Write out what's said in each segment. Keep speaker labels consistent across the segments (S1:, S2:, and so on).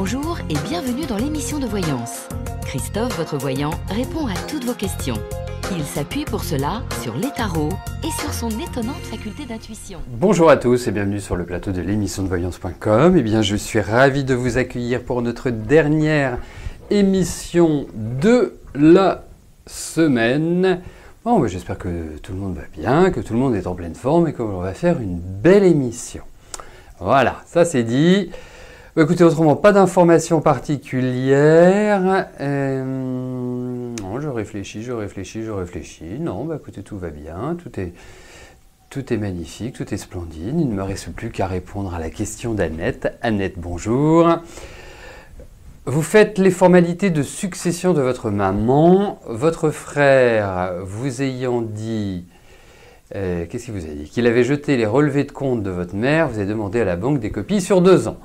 S1: Bonjour et bienvenue dans l'émission de voyance. Christophe, votre voyant, répond à toutes vos questions. Il s'appuie pour cela sur les tarots et sur son étonnante faculté d'intuition.
S2: Bonjour à tous et bienvenue sur le plateau de l'émission de voyance.com. Eh bien, je suis ravi de vous accueillir pour notre dernière émission de la semaine. Bon, j'espère que tout le monde va bien, que tout le monde est en pleine forme et qu'on va faire une belle émission. Voilà, ça c'est dit. Écoutez, autrement, pas d'informations particulières. Non, je réfléchis. Non, écoutez, tout va bien, tout est magnifique, tout est splendide. Il ne me reste plus qu'à répondre à la question d'Annette. Annette, bonjour. Vous faites les formalités de succession de votre maman. Votre frère, vous ayant dit... qu'est-ce qu'il vous a dit? Qu'il avait jeté les relevés de compte de votre mère, vous avez demandé à la banque des copies sur 2 ans.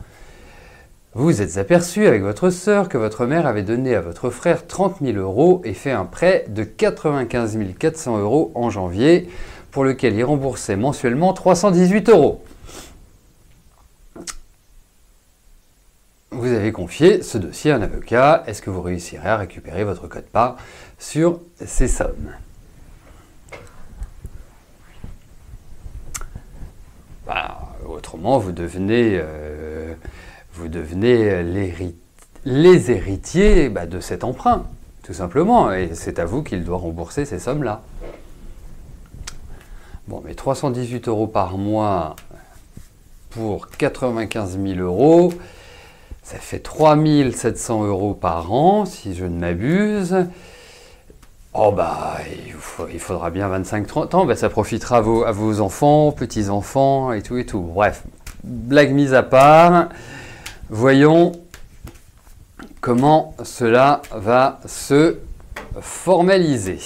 S2: Vous vous êtes aperçu avec votre sœur que votre mère avait donné à votre frère 30 000 € et fait un prêt de 95 400 € en janvier, pour lequel il remboursait mensuellement 318 €. Vous avez confié ce dossier à un avocat. Est-ce que vous réussirez à récupérer votre quote-part sur ces sommes? Autrement, vous devenez les héritiers de cet emprunt, tout simplement. Et c'est à vous qu'il doit rembourser ces sommes-là. Bon, mais 318 € par mois pour 95 000 €, ça fait 3 700 € par an, si je ne m'abuse. Oh il faudra bien 25-30 ans, ça profitera à vos enfants, petits-enfants et tout. Bref, blague mise à part, voyons comment cela va se formaliser.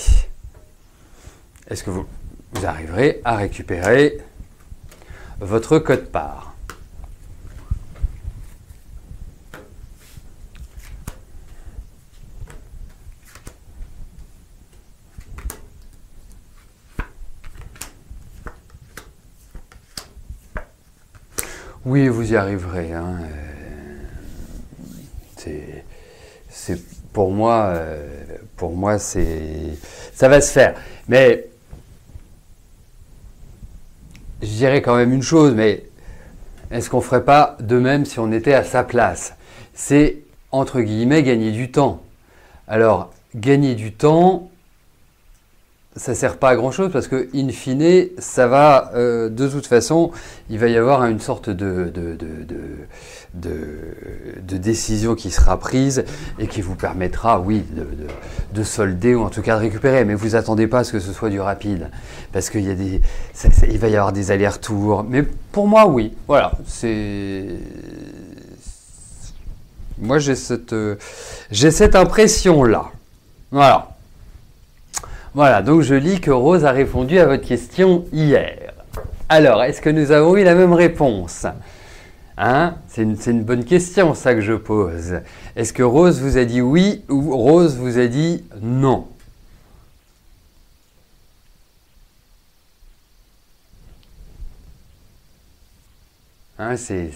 S2: Est-ce que vous arriverez à récupérer votre quote-part ? Oui, vous y arriverez. C'est pour moi, ça va se faire. Mais je dirais quand même une chose, mais est-ce qu'on ne ferait pas de même si on était à sa place? C'est, entre guillemets, gagner du temps. Alors, gagner du temps, ça ne sert pas à grand chose parce que, in fine, ça va, de toute façon, il va y avoir une sorte de décision qui sera prise et qui vous permettra, oui, de solder ou en tout cas de récupérer. Mais vous attendez pas à ce que ce soit du rapide parce qu'il y a il va y avoir des allers-retours. Mais pour moi, oui, voilà, moi j'ai cette impression-là. Voilà, donc je lis que Rose a répondu à votre question hier. Alors, est-ce que nous avons eu la même réponse? C'est une bonne question, ça que je pose. Est-ce que Rose vous a dit oui ou Rose vous a dit non? C'est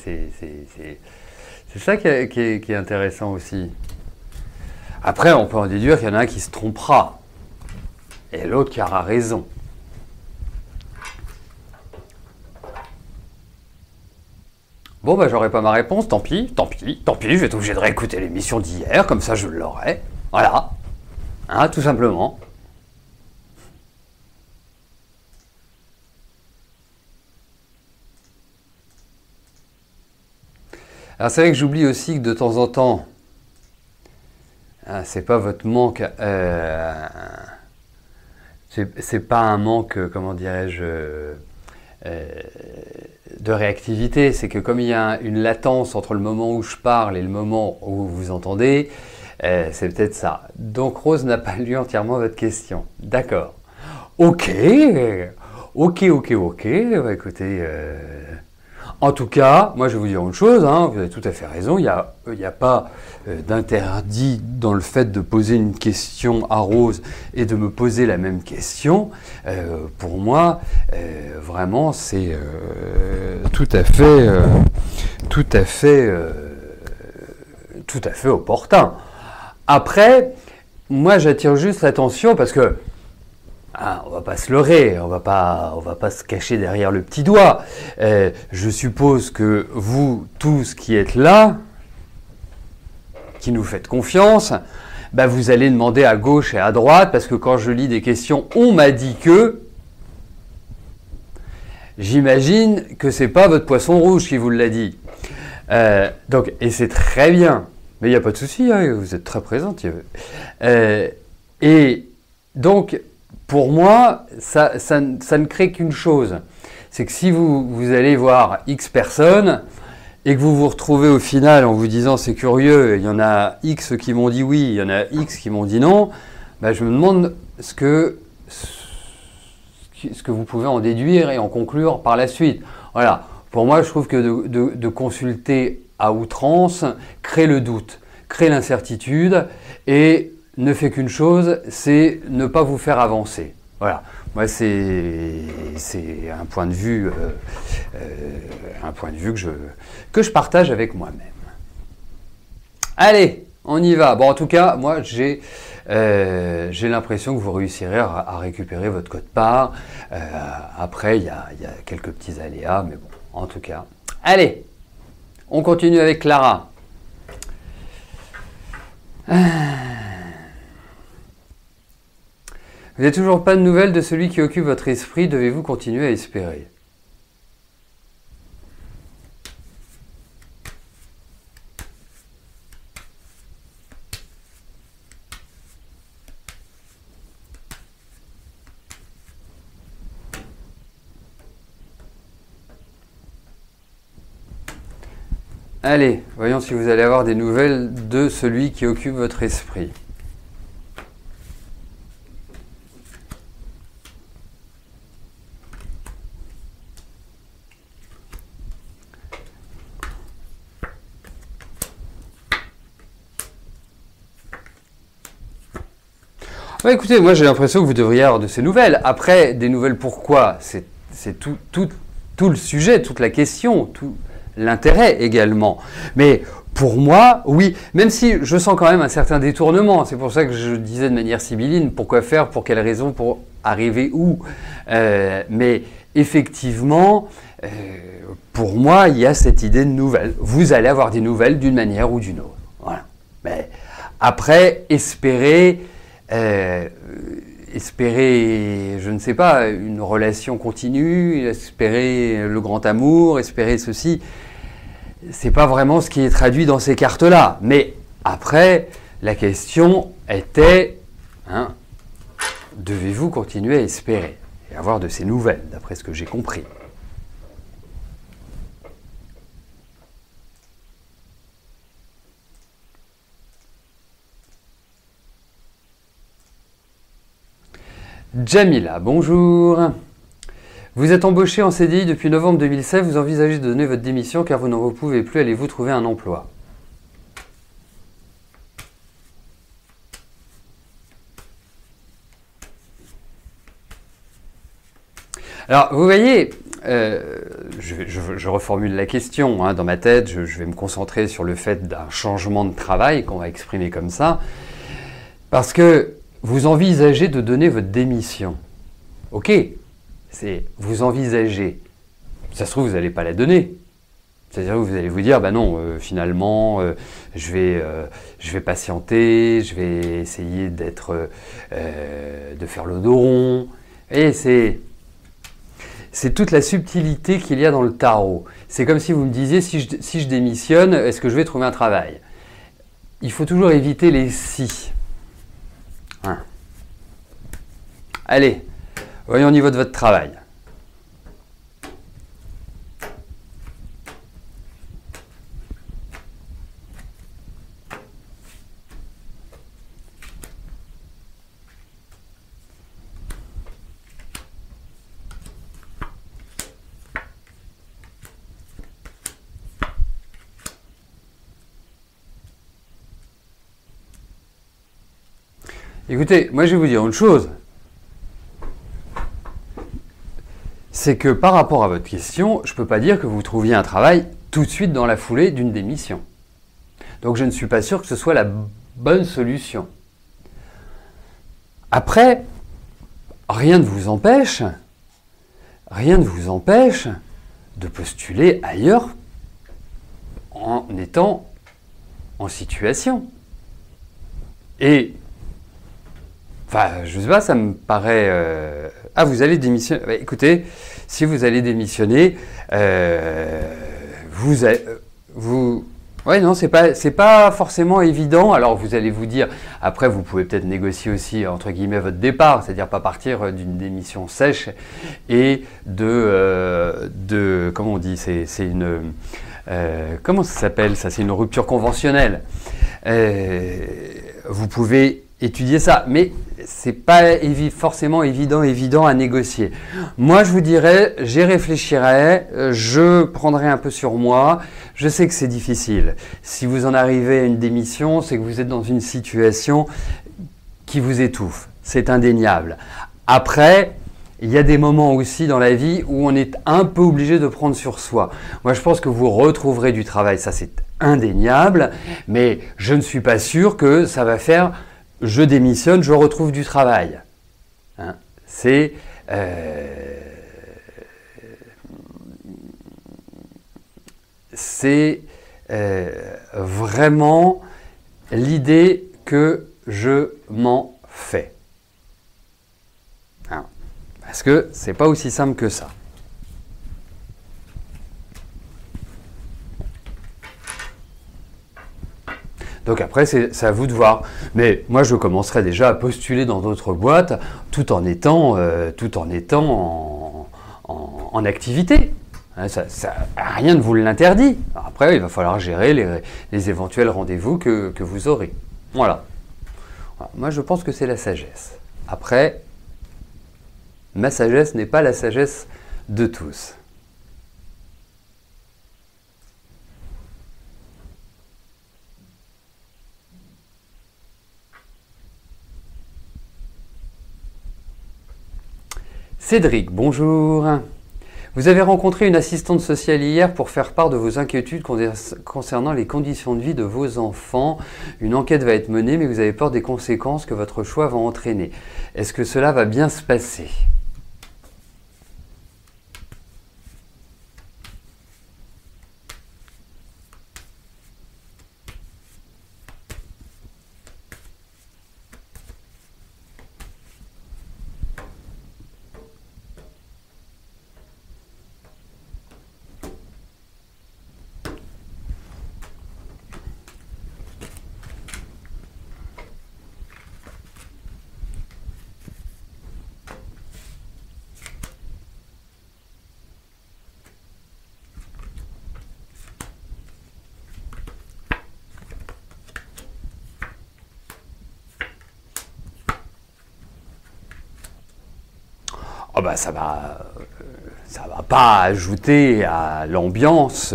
S2: ça qui est intéressant aussi. Après, on peut en déduire qu'il y en a un qui se trompera. Et l'autre qui aura raison. Bon, j'aurai pas ma réponse, tant pis, je vais être obligé de réécouter l'émission d'hier, comme ça je l'aurai. Voilà. Tout simplement. Alors c'est vrai que j'oublie aussi que de temps en temps, c'est pas votre manque... c'est pas un manque, comment dirais-je, de réactivité, c'est que comme il y a une latence entre le moment où je parle et le moment où vous entendez, c'est peut-être ça. Donc Rose n'a pas lu entièrement votre question. D'accord. Ok. Écoutez, en tout cas, moi je vais vous dire une chose, vous avez tout à fait raison, il n'y a pas d'interdit dans le fait de poser une question à Rose et de me poser la même question. Pour moi, vraiment, c'est tout à fait tout à fait opportun. Après, moi j'attire juste l'attention parce que on va pas se leurrer, on va pas se cacher derrière le petit doigt. Je suppose que vous tous qui êtes là, qui nous faites confiance, vous allez demander à gauche et à droite, parce que quand je lis des questions, on m'a dit que, j'imagine que c'est pas votre poisson rouge qui vous l'a dit. Et c'est très bien, mais il n'y a pas de souci, hein, vous êtes très présente. Et donc, pour moi, ça ne crée qu'une chose, c'est que si vous allez voir X personnes, et que vous vous retrouvez au final en vous disant c'est curieux, il y en a X qui m'ont dit oui, il y en a X qui m'ont dit non, je me demande ce que vous pouvez en déduire et en conclure par la suite. Voilà. Pour moi, je trouve que de consulter à outrance crée le doute, crée l'incertitude et ne fait qu'une chose, c'est ne pas vous faire avancer. Voilà. Moi, c'est un point de vue, que je partage avec moi-même. Allez, on y va. Bon, en tout cas, moi, j'ai l'impression que vous réussirez à récupérer votre code-part. Après, il y a quelques petits aléas, mais bon, en tout cas. Allez, on continue avec Clara. Vous n'avez toujours pas de nouvelles de celui qui occupe votre esprit, devez-vous continuer à espérer? Allez, voyons si vous allez avoir des nouvelles de celui qui occupe votre esprit. Écoutez, moi j'ai l'impression que vous devriez avoir de ces nouvelles. Après, des nouvelles pourquoi? C'est tout le sujet, toute la question, tout l'intérêt également. Mais pour moi, oui, même si je sens quand même un certain détournement, c'est pour ça que je disais de manière sibylline, pourquoi faire, pour quelle raison, pour arriver où. Mais effectivement, pour moi, il y a cette idée de nouvelles. Vous allez avoir des nouvelles d'une manière ou d'une autre. Voilà. Mais après, espérer, je ne sais pas, une relation continue, espérer le grand amour, espérer ceci, c'est pas vraiment ce qui est traduit dans ces cartes-là. Mais après, la question était, devez-vous continuer à espérer et avoir de ces nouvelles, d'après ce que j'ai compris. Jamila, bonjour. Vous êtes embauché en CDI depuis novembre 2016, vous envisagez de donner votre démission car vous n'en pouvez plus, allez-vous trouver un emploi? Alors, vous voyez, je reformule la question dans ma tête, je vais me concentrer sur le fait d'un changement de travail qu'on va exprimer comme ça, parce que vous envisagez de donner votre démission. Ok, c'est vous envisagez. Ça se trouve, vous n'allez pas la donner. C'est-à-dire que vous allez vous dire, non, finalement, je vais patienter, je vais essayer de faire le dos rond. Et c'est toute la subtilité qu'il y a dans le tarot. C'est comme si vous me disiez, si je démissionne, est-ce que je vais trouver un travail? Il faut toujours éviter les si. Allez, voyons au niveau de votre travail. Écoutez, moi je vais vous dire une chose. C'est que par rapport à votre question, je ne peux pas dire que vous trouviez un travail tout de suite dans la foulée d'une démission. Donc je ne suis pas sûr que ce soit la bonne solution. Après, rien ne vous empêche de postuler ailleurs en étant en situation. Et, enfin, je sais pas, ça me paraît... Ah, vous allez démissionner. Bah, écoutez, si vous allez démissionner, ouais, non, c'est pas forcément évident. Alors, vous allez vous dire, après, vous pouvez peut-être négocier aussi, entre guillemets, votre départ, c'est-à-dire pas partir d'une démission sèche et comment on dit, c'est une... comment ça s'appelle ça? C'est une rupture conventionnelle. Vous pouvez étudier ça, mais c'est pas forcément évident à négocier. Moi, je vous dirais, j'y réfléchirai, je prendrai un peu sur moi. Je sais que c'est difficile. Si vous en arrivez à une démission, c'est que vous êtes dans une situation qui vous étouffe. C'est indéniable. Après, il y a des moments aussi dans la vie où on est un peu obligé de prendre sur soi. Moi, je pense que vous retrouverez du travail, ça c'est indéniable, mais je ne suis pas sûr que ça va faire « je démissionne, je retrouve du travail ». Hein, c'est vraiment l'idée que je m'en fais. Hein, parce que c'est pas aussi simple que ça. Donc après, c'est à vous de voir. Mais moi, je commencerai déjà à postuler dans d'autres boîtes tout en étant en activité. Rien ne vous l'interdit. Après, il va falloir gérer les éventuels rendez-vous que vous aurez. Voilà. Moi, je pense que c'est la sagesse. Après, ma sagesse n'est pas la sagesse de tous. Cédric, bonjour. Vous avez rencontré une assistante sociale hier pour faire part de vos inquiétudes concernant les conditions de vie de vos enfants. Une enquête va être menée, mais vous avez peur des conséquences que votre choix va entraîner. Est-ce que cela va bien se passer ? Oh bah ça va pas ajouter à l'ambiance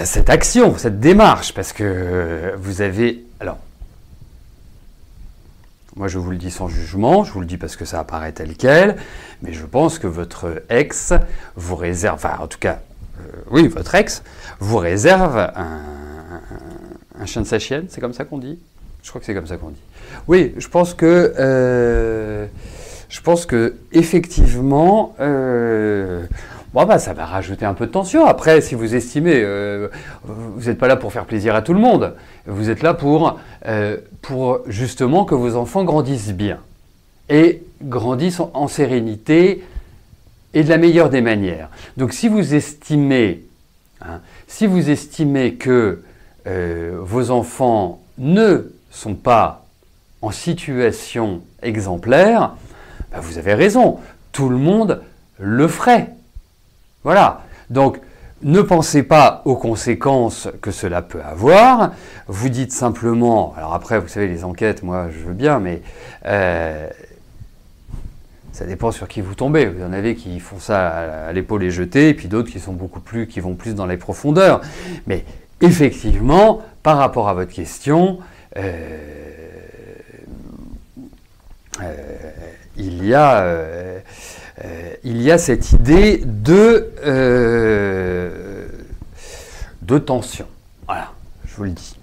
S2: cette action, cette démarche, parce que vous avez... Alors, moi je vous le dis sans jugement, je vous le dis parce que ça apparaît tel quel, mais je pense que votre ex vous réserve, enfin en tout cas, oui, votre ex vous réserve un chien de sa chienne, c'est comme ça qu'on dit ? Je crois que c'est comme ça qu'on dit. Oui, je pense que effectivement, ça va rajouter un peu de tension. Après, si vous estimez, vous n'êtes pas là pour faire plaisir à tout le monde. Vous êtes là pour justement que vos enfants grandissent bien et grandissent en sérénité et de la meilleure des manières. Donc, si vous estimez que vos enfants ne sont pas en situation exemplaire, vous avez raison, tout le monde le ferait. Voilà. Donc, ne pensez pas aux conséquences que cela peut avoir. Vous dites simplement, alors après, vous savez, les enquêtes, moi, je veux bien, mais ça dépend sur qui vous tombez. Vous en avez qui font ça à l'épaule et jeté, et puis d'autres qui vont plus dans les profondeurs. Mais effectivement, par rapport à votre question, il y a cette idée de tension. vous le dis.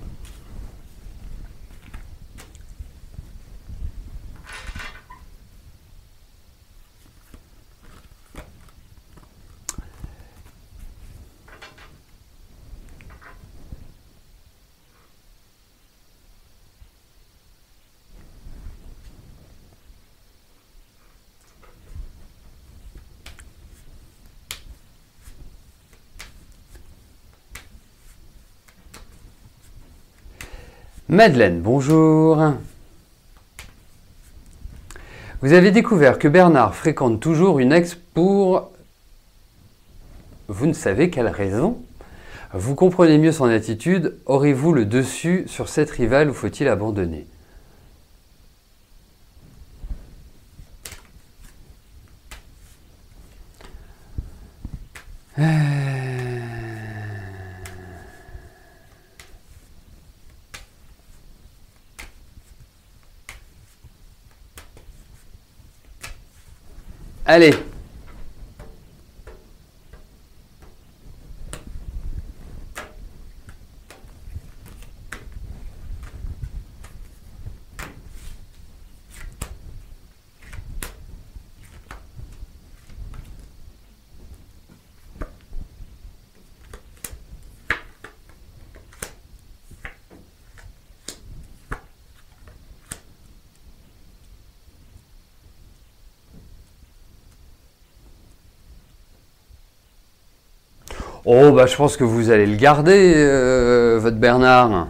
S2: Madeleine, bonjour. Vous avez découvert que Bernard fréquente toujours une ex pour... Vous ne savez quelle raison? Vous comprenez mieux son attitude. Aurez-vous le dessus sur cette rivale ou faut-il abandonner? Allez. Oh, bah, je pense que vous allez le garder, votre Bernard.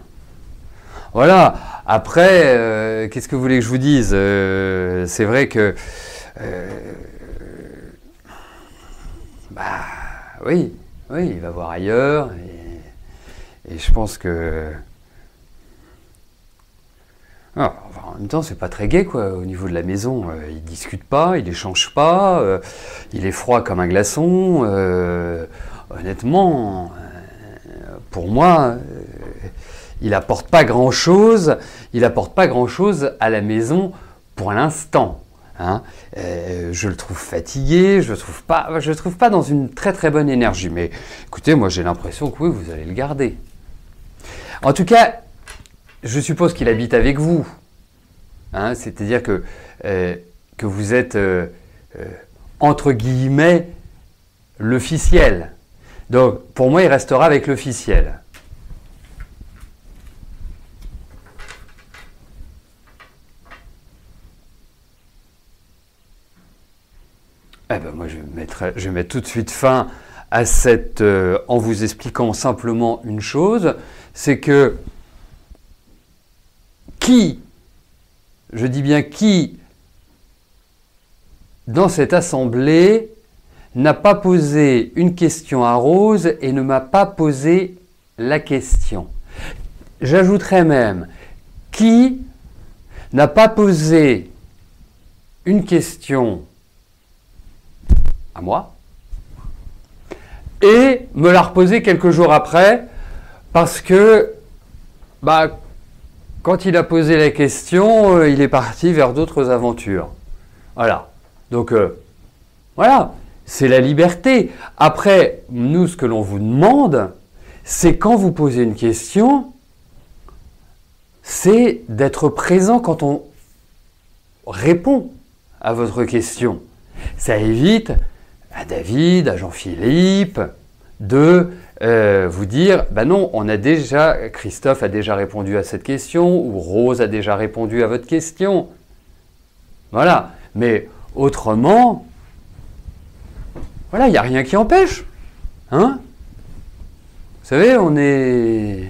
S2: Voilà. Après, qu'est-ce que vous voulez que je vous dise? C'est vrai que... bah, oui, il va voir ailleurs. Et je pense que... Ah, enfin, en même temps, c'est pas très gai, quoi, au niveau de la maison. Il discute pas, il échange pas, il est froid comme un glaçon. Honnêtement, pour moi, il apporte pas grand-chose. Il apporte pas grand-chose à la maison pour l'instant. Hein. Je le trouve fatigué. Je le trouve pas dans une très très bonne énergie. Mais écoutez, moi j'ai l'impression que oui, vous allez le garder. En tout cas, je suppose qu'il habite avec vous. Hein, c'est-à-dire que vous êtes entre guillemets l'officiel. Donc, pour moi, il restera avec l'officiel. Eh ben, moi, je vais mettre tout de suite fin à cette... en vous expliquant simplement une chose, c'est que je dis bien qui, dans cette assemblée, n'a pas posé une question à Rose et ne m'a pas posé la question. J'ajouterais même qui n'a pas posé une question à moi et me l'a reposée quelques jours après parce que bah, quand il a posé la question, il est parti vers d'autres aventures. Voilà. Donc voilà. C'est la liberté. Après, nous, ce que l'on vous demande, c'est quand vous posez une question, c'est d'être présent quand on répond à votre question. Ça évite à David, à Jean-Philippe, de vous dire, bah non, Christophe a déjà répondu à cette question, ou Rose a déjà répondu à votre question. Voilà. Mais autrement... Voilà, il n'y a rien qui empêche. Hein? Vous savez, on est...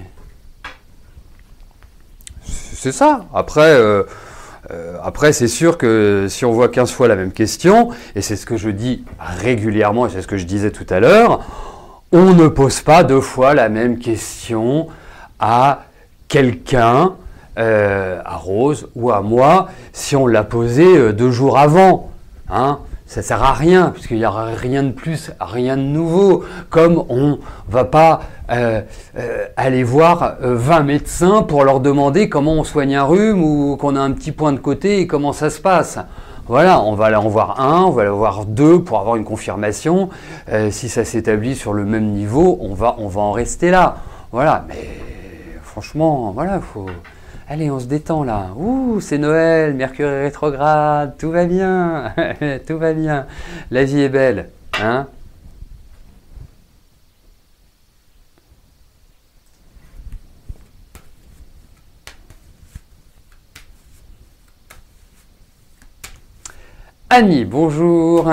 S2: C'est ça. Après, c'est sûr que si on voit 15 fois la même question, et c'est ce que je dis régulièrement, et c'est ce que je disais tout à l'heure, on ne pose pas 2 fois la même question à quelqu'un, à Rose ou à moi, si on l'a posée 2 jours avant. Hein? Ça ne sert à rien, puisqu'il n'y aura rien de plus, rien de nouveau. Comme on ne va pas aller voir 20 médecins pour leur demander comment on soigne un rhume ou qu'on a un petit point de côté et comment ça se passe. Voilà, on va aller en voir un, on va aller en voir 2 pour avoir une confirmation. Si ça s'établit sur le même niveau, on va en rester là. Voilà, mais franchement, voilà, faut... Allez, on se détend là. Ouh, c'est Noël, Mercure est rétrograde, tout va bien, tout va bien. La vie est belle, hein? Annie, bonjour.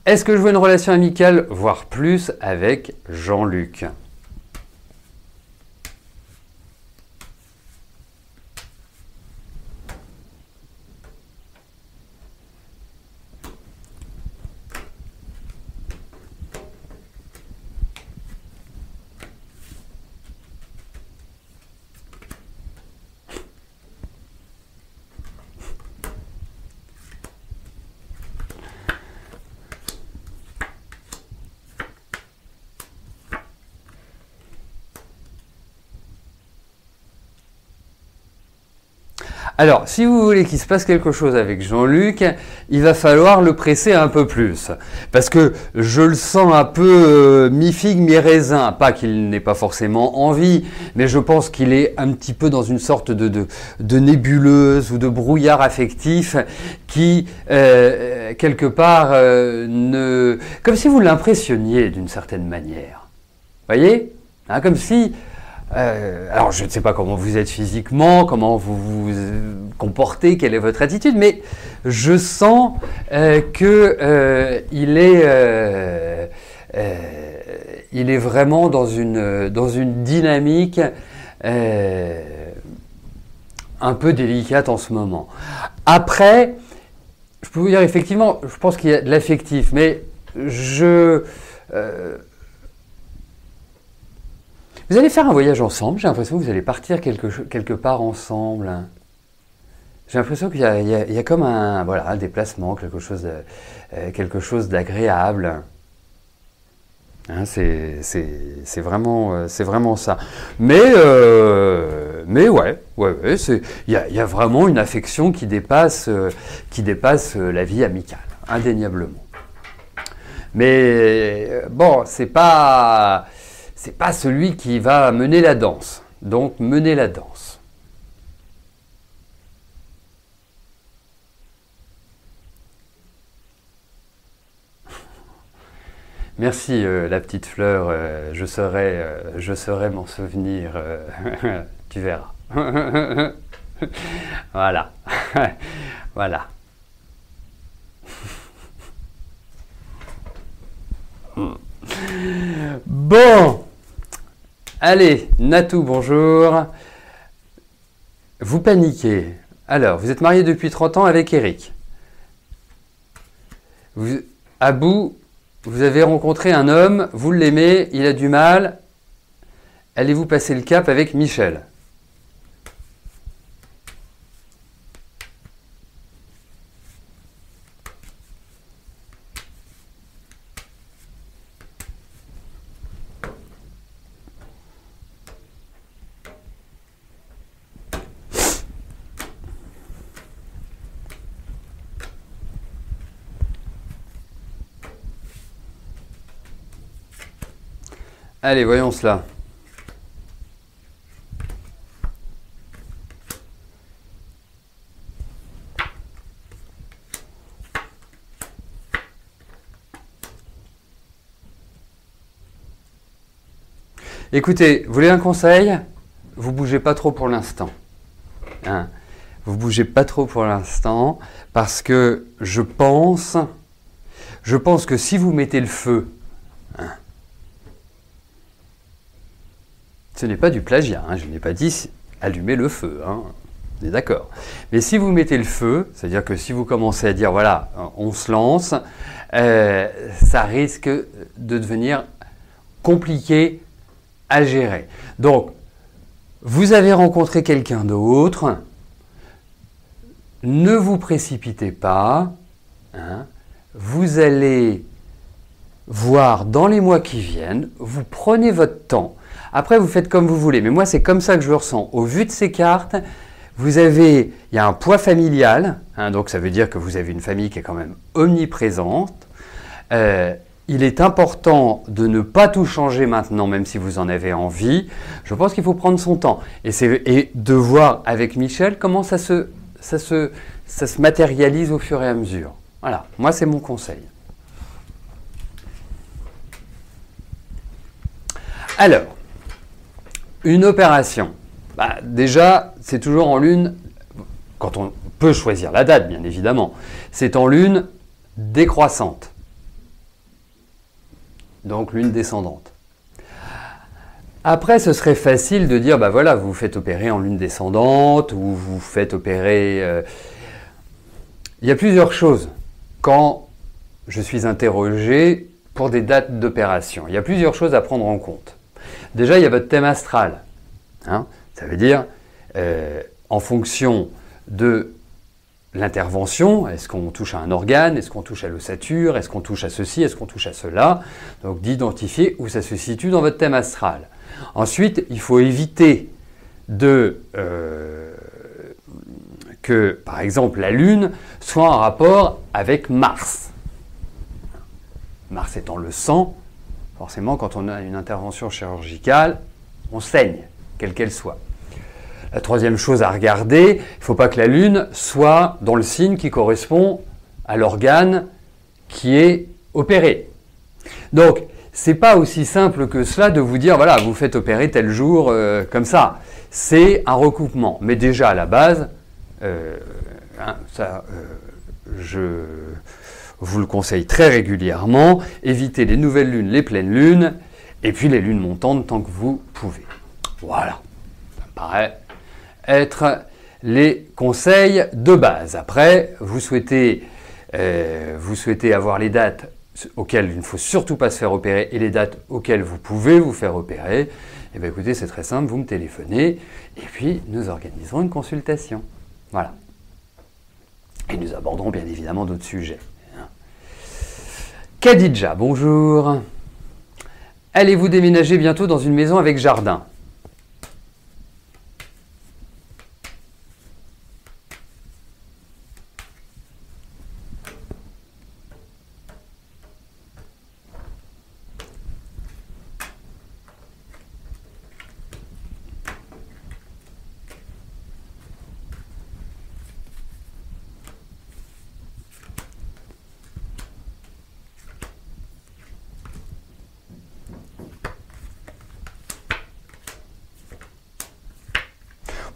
S2: Est-ce que je veux une relation amicale, voire plus, avec Jean-Luc? Alors, si vous voulez qu'il se passe quelque chose avec Jean-Luc, il va falloir le presser un peu plus. Parce que je le sens un peu mi-figue, mi-raisin. Pas qu'il n'ait pas forcément envie, mais je pense qu'il est un petit peu dans une sorte de nébuleuse ou de brouillard affectif qui, quelque part, comme si vous l'impressionniez d'une certaine manière. Voyez, hein, comme si... alors, je ne sais pas comment vous êtes physiquement, comment vous vous comportez, quelle est votre attitude, mais je sens qu'il est vraiment dans une dynamique un peu délicate en ce moment. Après, je peux vous dire effectivement, je pense qu'il y a de l'affectif, mais vous allez faire un voyage ensemble, j'ai l'impression que vous allez partir quelque part ensemble. J'ai l'impression qu'il y a comme un déplacement, quelque chose d'agréable. Hein, c'est vraiment ça. Mais ouais, il y a vraiment une affection qui dépasse la vie amicale, indéniablement. Mais bon, c'est pas celui qui va mener la danse. Donc, menez la danse. Merci, la petite fleur. Je saurai m'en souvenir. Tu verras. Voilà. Voilà. Bon. Allez, Natou, bonjour. Vous paniquez. Alors, vous êtes marié depuis 30 ans avec Eric. Abou, vous avez rencontré un homme, vous l'aimez, il a du mal. Allez-vous passer le cap avec Michel? Allez, voyons cela. Écoutez, vous voulez un conseil? Vous bougez pas trop pour l'instant. Hein, vous bougez pas trop pour l'instant parce que je pense que si vous mettez le feu, hein, ce n'est pas du plagiat, hein, je n'ai pas dit allumer le feu, hein, on est d'accord. Mais si vous mettez le feu, c'est-à-dire que si vous commencez à dire voilà, on se lance, ça risque de devenir compliqué à gérer. Donc, vous avez rencontré quelqu'un d'autre, ne vous précipitez pas, hein, vous allez voir dans les mois qui viennent, vous prenez votre temps. Après, vous faites comme vous voulez, mais moi, c'est comme ça que je le ressens. Au vu de ces cartes, il y a un poids familial, hein, donc ça veut dire que vous avez une famille qui est quand même omniprésente. il est important de ne pas tout changer maintenant, même si vous en avez envie. Je pense qu'il faut prendre son temps et de voir avec Michel comment ça se matérialise au fur et à mesure. Voilà, moi c'est mon conseil. Alors, une opération. Déjà, c'est toujours en lune, quand on peut choisir la date, bien évidemment, c'est en lune décroissante. Donc lune descendante. Après, ce serait facile de dire, voilà, vous vous faites opérer en lune descendante, ou vous faites opérer... Il y a plusieurs choses quand je suis interrogé pour des dates d'opération. Il y a plusieurs choses à prendre en compte. Déjà, il y a votre thème astral. Ça veut dire, en fonction de l'intervention, est-ce qu'on touche à un organe, est-ce qu'on touche à l'ossature, est-ce qu'on touche à ceci, est-ce qu'on touche à cela, donc d'identifier où ça se situe dans votre thème astral. Ensuite, il faut éviter que, par exemple, la Lune soit en rapport avec Mars. Mars étant le sang, forcément, quand on a une intervention chirurgicale, on saigne, quelle qu'elle soit. La troisième chose à regarder, il ne faut pas que la Lune soit dans le signe qui correspond à l'organe qui est opéré. Donc, ce n'est pas aussi simple que cela de vous dire, voilà, vous faites opérer tel jour, comme ça. C'est un recoupement. Mais déjà, à la base, je vous le conseille très régulièrement, évitez les nouvelles lunes, les pleines lunes, et puis les lunes montantes tant que vous pouvez. Voilà, ça me paraît être les conseils de base. Après, vous souhaitez avoir les dates auxquelles il ne faut surtout pas se faire opérer et les dates auxquelles vous pouvez vous faire opérer. Eh bien écoutez, c'est très simple, vous me téléphonez et puis nous organiserons une consultation. Voilà. Et nous aborderons bien évidemment d'autres sujets. Khadija, bonjour. Allez-vous déménager bientôt dans une maison avec jardin ?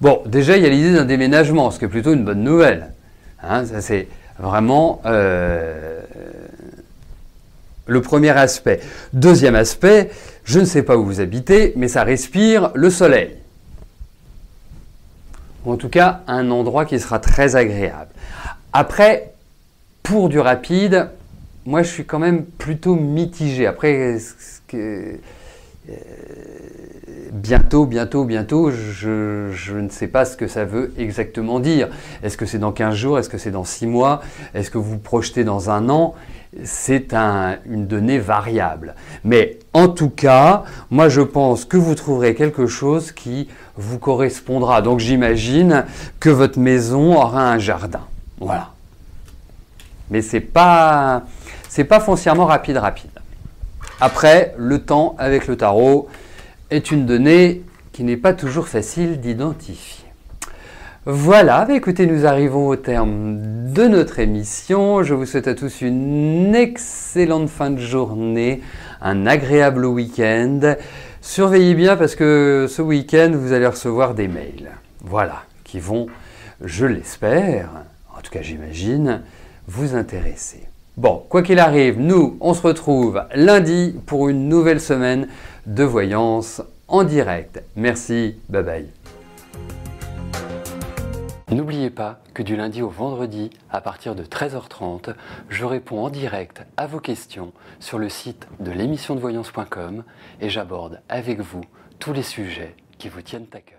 S2: Bon, déjà, il y a l'idée d'un déménagement, ce qui est plutôt une bonne nouvelle. Ça, c'est vraiment le premier aspect. Deuxième aspect, je ne sais pas où vous habitez, mais ça respire le soleil. Ou en tout cas, un endroit qui sera très agréable. Après, pour du rapide, moi, je suis quand même plutôt mitigé. Après, bientôt, je ne sais pas ce que ça veut exactement dire. Est-ce que c'est dans 15 jours? Est-ce que c'est dans 6 mois? Est-ce que vous vous projetez dans un an? C'est une donnée variable. Mais en tout cas, moi je pense que vous trouverez quelque chose qui vous correspondra. Donc j'imagine que votre maison aura un jardin. Voilà. Mais c'est pas foncièrement rapide. Après, le temps avec le tarot est une donnée qui n'est pas toujours facile d'identifier. Voilà, écoutez, nous arrivons au terme de notre émission. Je vous souhaite à tous une excellente fin de journée, un agréable week-end. Surveillez bien parce que ce week-end, vous allez recevoir des mails. Voilà, qui vont, je l'espère, en tout cas j'imagine, vous intéresser. Bon, quoi qu'il arrive, nous, on se retrouve lundi pour une nouvelle semaine de voyance en direct. Merci, bye bye. N'oubliez pas que du lundi au vendredi, à partir de 13h30, je réponds en direct à vos questions sur le site de l'émissiondevoyance.com et j'aborde avec vous tous les sujets qui vous tiennent à cœur.